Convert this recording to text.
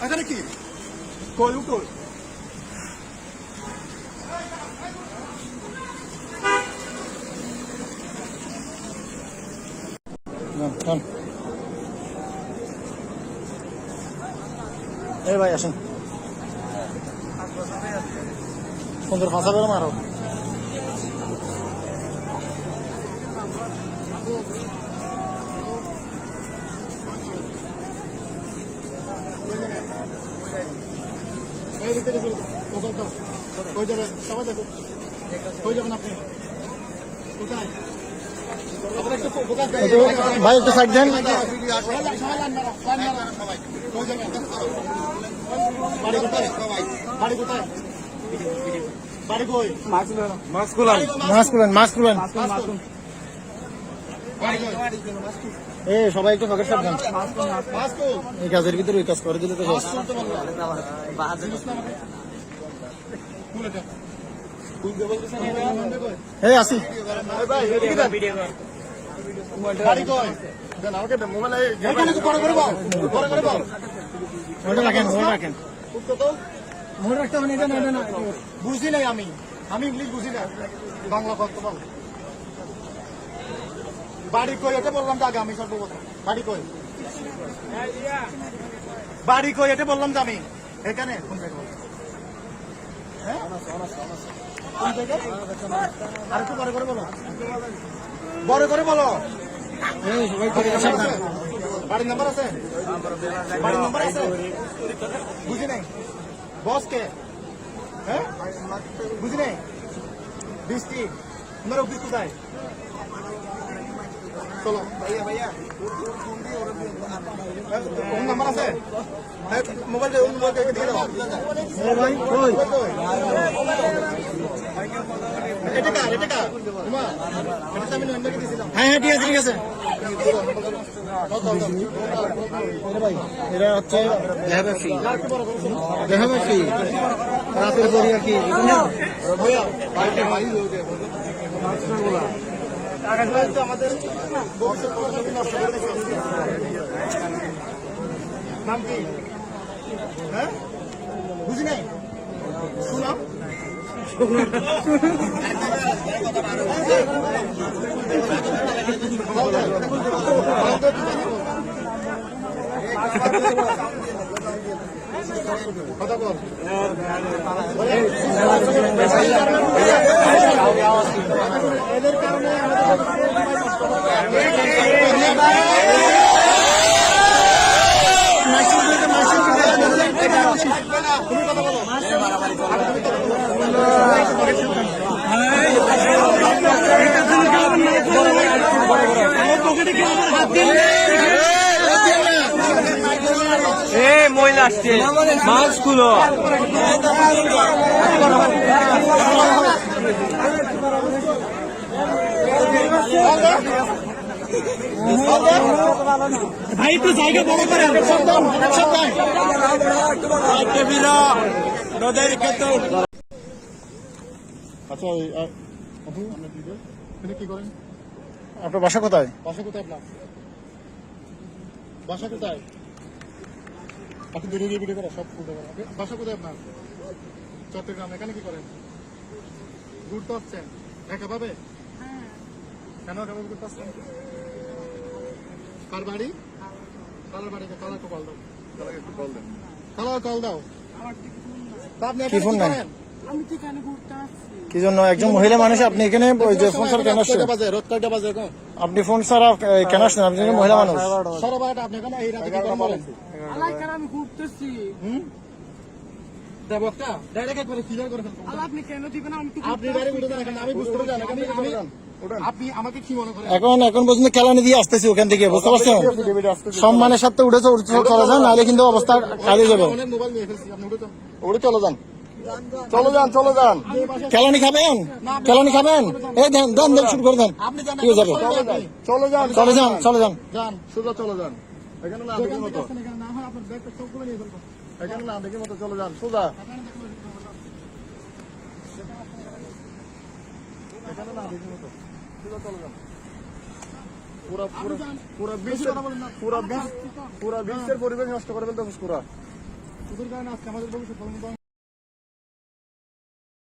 এখানে কি কই উঠো এই ভাই আসেন সুন্দর ফাঁসা বেরো মারো সবাই দেখো হয়ে যাবেন আপনি কোথায় ভাই একটু সাইড দেন বাড়ি কোথায় বাড়ি কোথায় বাড়ি কই মাস্ক খুলেন মাস্ক খুলেন এ সবাই একটু পকেট সাবধান এই কাজের ভিতরে ওই কাজ করে দিলে তো এই আসি বুঝি নাই আমি ইংলিশ বুঝি না বাংলা কথা বল বাড়ি কই এটা বললাম তো আগে আমি সর্বপ্রথম বাড়ি কই বাড়ি কই এটা বললাম তো আমি এখানে কোন জায়গায় হ্যাঁ কোন জায়গায় আর একটু বড় করে বলো বড় করে বলো বাড়ির নাম্বার আছে বাড়ির নাম্বার আছে বুঝি নাই বস কে হ্যাঁ বুঝি নাই ডিস্ট্রিক্ট আমার অফিস কোথায় চলো কোন নাম্বার আছে মোবাইল দিয়ে দাও হ্যাঁ হ্যাঁ ঠিক আছে ঠিক আছে এরা হচ্ছে দেহাবাসী রাতের পরে আর কি আমাদের নাম কি হ্যাঁ বুঝি নাই শুনাম কথা বল এদের কারণে তুমি কথা বলো মহিলা আসছে মাস্ক খুলো ভাই একটু জায়গা বড় করেন আচ্ছা আপনি কি করেন আপনার বাসা কোথায় আপনার বাসা কোথায় আপনি ভিডিও করা সব খুলতে পারেন বাসা কোথায় আপনার চট্টগ্রাম এখানে কি করেন ঘুরতে আসছেন একা পাবে কেন একা পাবে ঘুরতে আসছেন কার বাড়ি কালার বাড়িতে কালার কল দাও কালার কল দাও কি ফোন নাই কি জন্য একজন মহিলা মানুষ আপনি এখানে ফোন ছাড়া কেন আসছেন আপনি ফোন ছাড়া কেন আসছেন আপনি মহিলা মানুষ আপনি এখানে এই রাতে আমি ঘুরতেছি এখন পর্যন্ত কেলানি দিয়ে আসতেছি ওখান থেকে বুঝতে পারছেন সম্মানের সাথে উঠে চলে যান নাহলে কিন্তু অবস্থা খালি যাবে চলো যান কেলানি খাবেন এই দেন শুরু করে দেন ঠিক আছে চলে যান সোজা চলে যান এখানে না দেখি মতো এখানে না দেখি মতো চলে যান সোজা এখানে না দেখি মতো সোজা চলে যান পুরা পুরা যান। পুরা বেশি বিশ্বের কথা বলেন না। পুরা বিশ্বের পরিবেশ নষ্ট করে ফেলতে পুরা ওদের কারণে আজকে আমাদের ভবিষ্যৎ